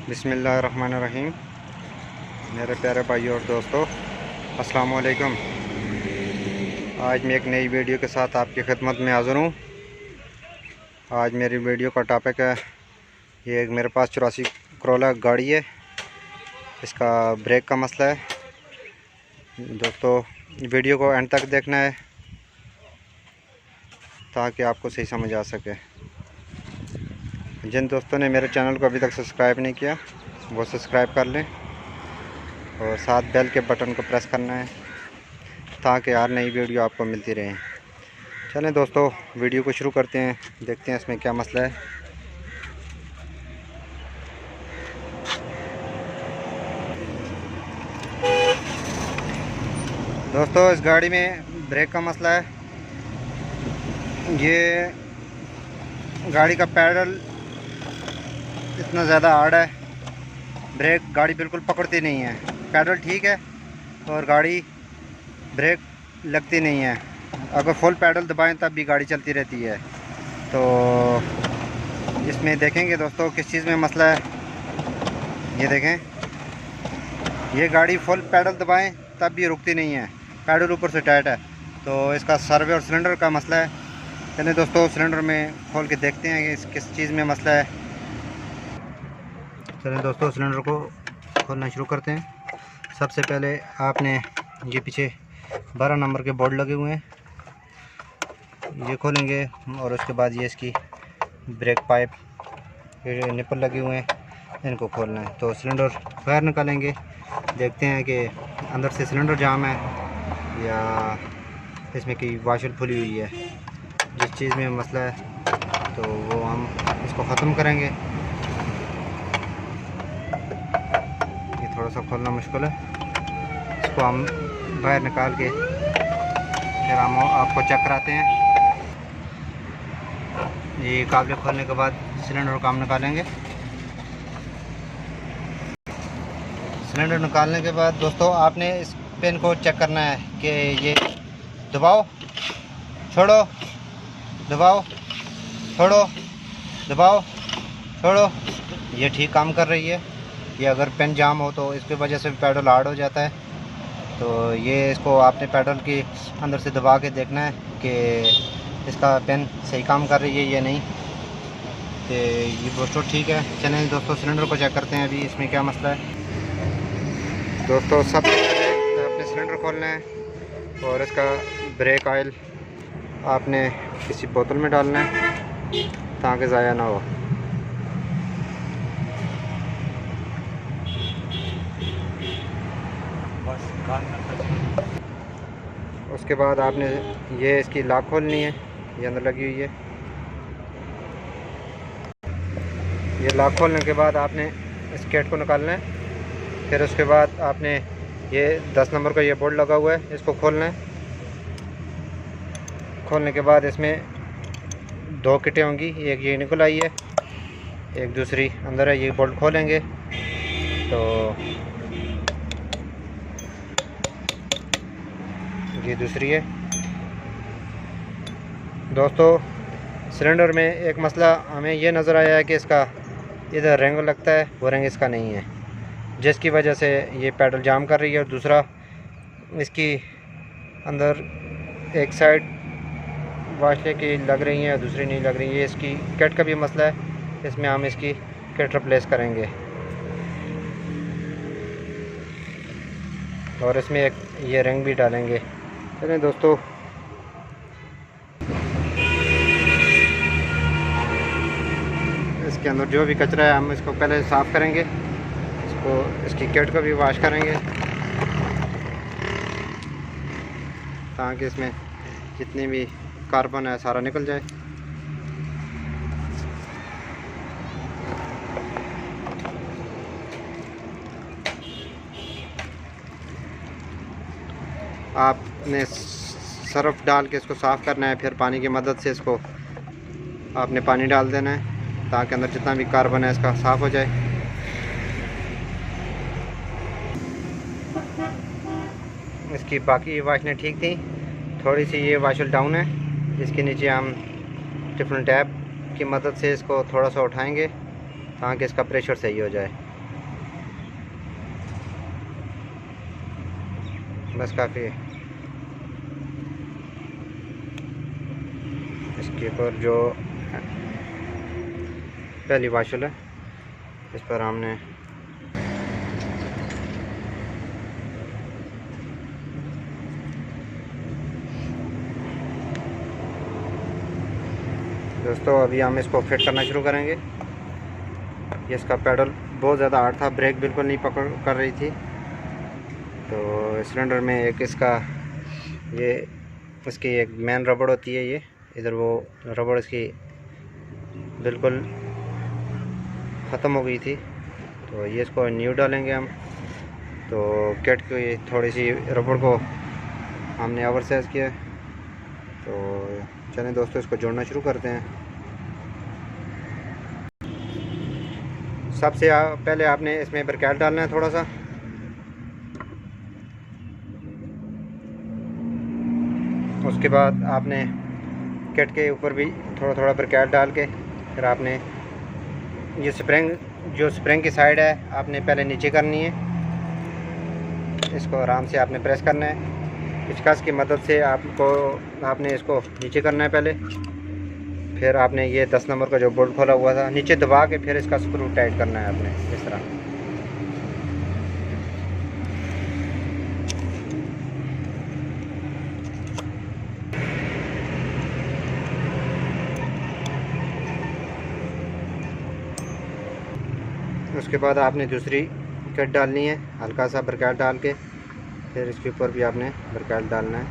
बिस्मिल्लाहिर्रहमानिर्रहीम। मेरे प्यारे भाइयों और दोस्तों, अस्सलाम वालेकुम। आज मैं एक नई वीडियो के साथ आपकी खिदमत में हाज़िर हूँ। आज मेरी वीडियो का टॉपिक है, ये एक मेरे पास 84 करोला गाड़ी है, इसका ब्रेक का मसला है। दोस्तों, वीडियो को एंड तक देखना है ताकि आपको सही समझ आ सके। जिन दोस्तों ने मेरे चैनल को अभी तक सब्सक्राइब नहीं किया वो सब्सक्राइब कर लें और साथ बेल के बटन को प्रेस करना है ताकि हर नई वीडियो आपको मिलती रहे। चलें दोस्तों, वीडियो को शुरू करते हैं, देखते हैं इसमें क्या मसला है। दोस्तों, इस गाड़ी में ब्रेक का मसला है। ये गाड़ी का पैडल इतना ज़्यादा हार्ड है, ब्रेक गाड़ी बिल्कुल पकड़ती नहीं है। पैडल ठीक है और गाड़ी ब्रेक लगती नहीं है। अगर फुल पैडल दबाएं तब भी गाड़ी चलती रहती है। तो इसमें देखेंगे दोस्तों किस चीज़ में मसला है। ये देखें, ये गाड़ी फुल पैडल दबाएं तब भी रुकती नहीं है, पैडल ऊपर से टाइट है। तो इसका सर्वे और सिलेंडर का मसला है। चलिए दोस्तों, सिलेंडर में खोल के देखते हैं कि किस चीज़ में मसला है। चलिए दोस्तों, सिलेंडर को खोलना शुरू करते हैं। सबसे पहले आपने ये पीछे 12 नंबर के बोर्ड लगे हुए हैं, ये खोलेंगे और उसके बाद ये इसकी ब्रेक पाइप निपल लगे हुए हैं, इनको खोलना है। तो सिलेंडर बाहर निकालेंगे, देखते हैं कि अंदर से सिलेंडर जाम है या इसमें की वाशर खुली हुई है। जिस चीज़ में मसला है तो वो हम इसको ख़त्म करेंगे। ये थोड़ा सा खोलना मुश्किल है, इसको हम बाहर निकाल के फिर हम आपको चेक कराते हैं। ये काबले खोलने के बाद सिलेंडर को हम निकालेंगे। सिलेंडर निकालने के बाद दोस्तों आपने इस पेन को चेक करना है कि ये दबाओ छोड़ो, दबाओ छोड़ो, दबाओ छोड़ो, ये ठीक काम कर रही है। ये अगर पेन जाम हो तो इसकी वजह से भी पैडल हार्ड हो जाता है। तो ये इसको आपने पैडल के अंदर से दबा के देखना है कि इसका पेन सही काम कर रही है या नहीं। तो ये दोस्तों ठीक है। चलें दोस्तों, सिलेंडर को चेक करते हैं अभी इसमें क्या मसला है। दोस्तों, सबसे पहले आपने सिलेंडर खोलना है और इसका ब्रेक ऑयल आपने किसी बोतल में डालना है ताकि ज़ाया ना हो। उसके बाद आपने ये इसकी लॉक खोलनी है, ये अंदर लगी हुई है। ये लॉक खोलने के बाद आपने इस गेट को निकालना है। फिर उसके बाद आपने ये 10 नंबर का ये बोर्ड लगा हुआ है, इसको खोलना है। खोलने के बाद इसमें 2 किटें होंगी, एक ये निकल आई है, एक दूसरी अंदर है। ये बोल्ट खोलेंगे तो ये दूसरी है। दोस्तों, सिलेंडर में एक मसला हमें ये नज़र आया है कि इसका इधर रिंग लगता है, वो रिंग इसका नहीं है, जिसकी वजह से ये पैडल जाम कर रही है। और दूसरा, इसकी अंदर एक साइड वाशले की लग रही है और दूसरी नहीं लग रही है। इसकी किट का भी मसला है, इसमें हम इसकी किट रिप्लेस करेंगे। और इसमें एक ये रिंग भी डालेंगे। चलें दोस्तों, इसके अंदर जो भी कचरा है हम इसको पहले साफ़ करेंगे। इसकी किट को भी वॉश करेंगे ताकि इसमें जितनी भी कार्बन है सारा निकल जाए। आपने सर्फ डाल के इसको साफ़ करना है, फिर पानी की मदद से इसको आपने पानी डाल देना है ताकि अंदर जितना भी कार्बन है इसका साफ़ हो जाए। इसकी बाकी वाशलें ठीक थी, थोड़ी सी ये वाशल डाउन है, इसके नीचे हम टिफिन टैप की मदद से इसको थोड़ा सा उठाएंगे ताकि इसका प्रेशर सही हो जाए। बस काफ़ी है। इसके ऊपर जो पहली वाशल है इस पर हमने दोस्तों अभी हम इसको फिट करना शुरू करेंगे। ये इसका पेडल बहुत ज़्यादा हार्ड था, ब्रेक बिल्कुल नहीं पकड़ कर रही थी। तो सिलेंडर में एक इसका ये इसकी एक मेन रबड़ होती है, ये इधर वो रबड़ इसकी बिल्कुल ख़त्म हो गई थी। तो ये इसको न्यू डालेंगे हम। तो किट की थोड़ी सी रबड़ को हमने ओवर साइज़ किया। तो चलें दोस्तों इसको जोड़ना शुरू करते हैं। सबसे पहले आपने इसमें ब्रैकेट डालना है थोड़ा सा, उसके बाद आपने किट के ऊपर भी थोड़ा थोड़ा ब्रैकेट डाल के फिर आपने ये स्प्रिंग की साइड है आपने पहले नीचे करनी है। इसको आराम से आपने प्रेस करना है, पिचकास की मदद से आपने इसको नीचे करना है पहले। फिर आपने ये 10 नंबर का जो बोल्ट खोला हुआ था नीचे दबा के फिर इसका स्क्रू टाइट करना है आपने इस तरह। उसके बाद आपने दूसरी किट डालनी है, हल्का सा ब्रैकेट डाल के फिर इसके ऊपर भी आपने ब्रैकेट डालना है।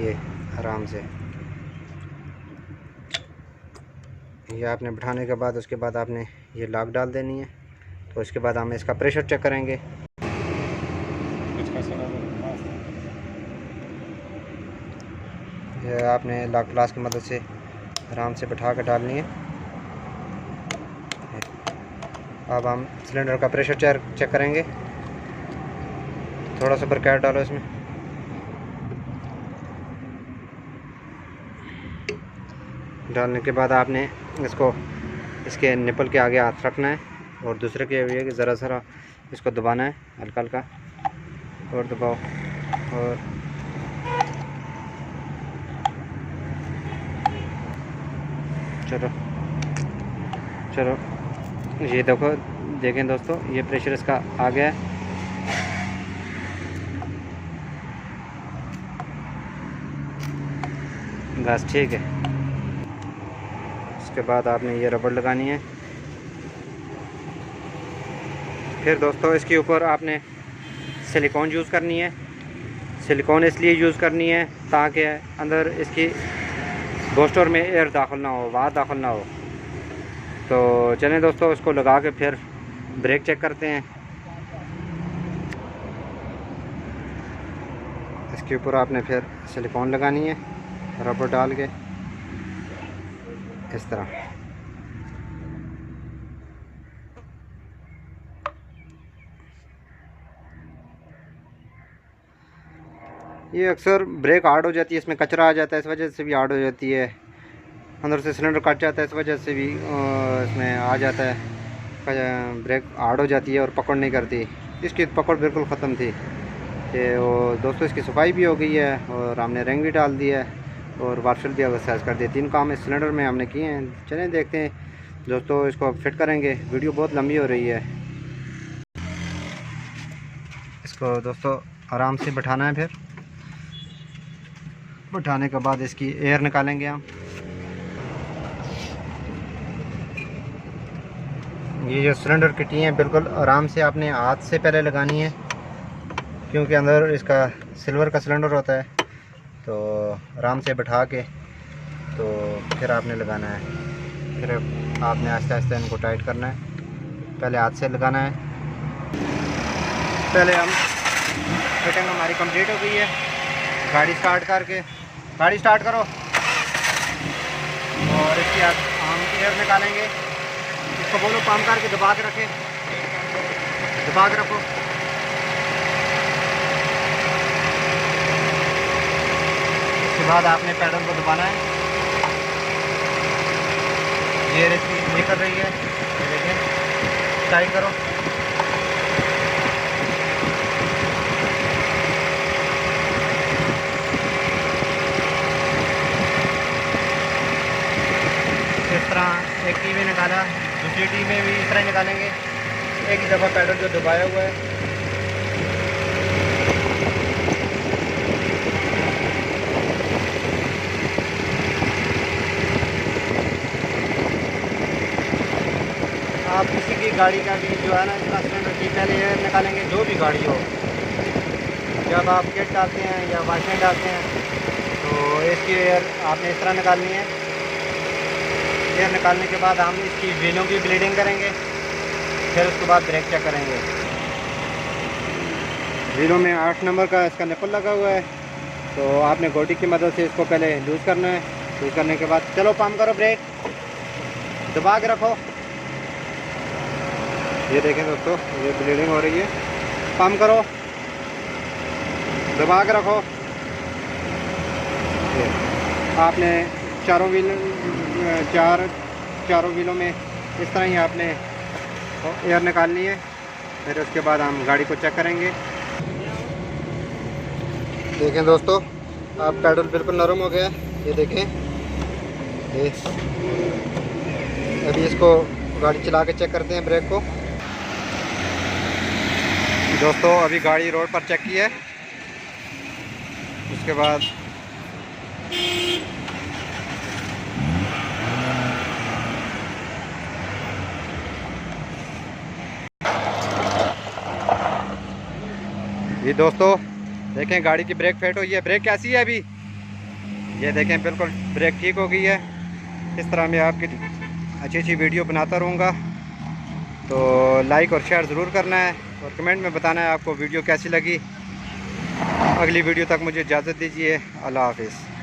ये आराम से ये आपने बिठाने के बाद उसके बाद आपने ये लॉक डाल देनी है। तो उसके बाद हम इसका प्रेशर चेक करेंगे। ये आपने लॉक ग्लास की मदद से आराम से बिठा कर डालनी है। अब हम सिलेंडर का प्रेशर चेक करेंगे। थोड़ा सा ब्रैकेट डालो इसमें। डालने के बाद आपने इसको इसके निपल के आगे हाथ रखना है और दूसरे के ये ज़रा इसको दबाना है, हल्का हल्का और दबाओ। और चलो ये देखें दोस्तों, ये प्रेशर इसका आ गया है। बस ठीक है। उसके बाद आपने ये रबड़ लगानी है। फिर दोस्तों इसके ऊपर आपने सिलिकॉन यूज़ करनी है। सिलिकॉन इसलिए यूज़ करनी है ताकि अंदर इसकी बूस्टर में एयर दाखिल ना हो, हवा दाखिल ना हो। तो चलें दोस्तों इसको लगा के फिर ब्रेक चेक करते हैं। इसके ऊपर आपने फिर सिलिकॉन लगानी है रबर डाल के इस तरह। ये अक्सर ब्रेक हार्ड हो जाती है, इसमें कचरा आ जाता है, इस वजह से भी हार्ड हो जाती है। अंदर से सिलेंडर कट जाता है, इस वजह से भी इसमें आ जाता है, ब्रेक हार्ड हो जाती है और पकड़ नहीं करती। इसकी पकड़ बिल्कुल ख़त्म थी। कि वो दोस्तों इसकी सफाई भी हो गई है और हमने रिंग भी डाल दिया है और वार्शल भी अगर साइज कर दिया। 3 काम इस सिलेंडर में हमने किए हैं। चलें देखते हैं दोस्तों, इसको फिट करेंगे। वीडियो बहुत लंबी हो रही है। इसको दोस्तों आराम से बैठाना है। फिर बैठाने के बाद इसकी एयर निकालेंगे हम। ये जो सिलेंडर की टी है बिल्कुल आराम से आपने हाथ से पहले लगानी है, क्योंकि अंदर इसका सिल्वर का सिलेंडर होता है। तो आराम से बैठा के तो फिर आपने लगाना है। फिर आपने आहिस्ते आहिस्ते इनको टाइट करना है। पहले हाथ से लगाना है। पहले हम फिटिंग हमारी कंप्लीट हो गई है। गाड़ी स्टार्ट करके गाड़ी स्टार्ट करो और इसकी हम एयर निकालेंगे। इसको बोलो पंप करके दबा के रखें, दबा के रखो। उसके बाद आपने पैडल को दबाना है। ये इसकी निकल रही है, ये देखिए, टाइट करो। एक टी में निकाला, दूसरी टी में भी इस तरह निकालेंगे। एक ही दफ़ा पेडल जो दबाया हुआ है आप किसी की गाड़ी का भी जो है ना इसका सिलेंडर की पहले एयर निकालेंगे, जो भी गाड़ी हो। जब आप किट डालते हैं या वाशर डालते हैं तो इसकी एयर आपने इस तरह निकालनी है। एयर निकालने के बाद हम इसकी व्हीलों की ब्लीडिंग करेंगे, फिर उसके बाद ब्रेक चेक करेंगे। व्हीलों में 8 नंबर का इसका निपल लगा हुआ है, तो आपने गोटी की मदद से इसको पहले लूज़ करना है। लूज़ करने के बाद चलो पंप करो, ब्रेक दबा के रखो। ये देखें दोस्तों, ये ब्लीडिंग हो रही है। पंप करो, दबा के रखो। आपने चारों व्हीलों में इस तरह ही आपने एयर निकालनी है। फिर उसके बाद हम गाड़ी को चेक करेंगे। देखें दोस्तों, आप पेडल बिल्कुल नरम हो गया है। ये देखें, ये अभी इसको गाड़ी चला के चेक करते हैं ब्रेक को। दोस्तों अभी गाड़ी रोड पर चेक की है, उसके बाद ये दोस्तों देखें गाड़ी की ब्रेक फेट हुई है। ब्रेक कैसी है अभी, ये देखें बिल्कुल ब्रेक ठीक हो गई है। इस तरह मैं आपकी अच्छी अच्छी वीडियो बनाता रहूँगा, तो लाइक और शेयर ज़रूर करना है और कमेंट में बताना है आपको वीडियो कैसी लगी। अगली वीडियो तक मुझे इजाज़त दीजिए। अल्लाह हाफ़िज़।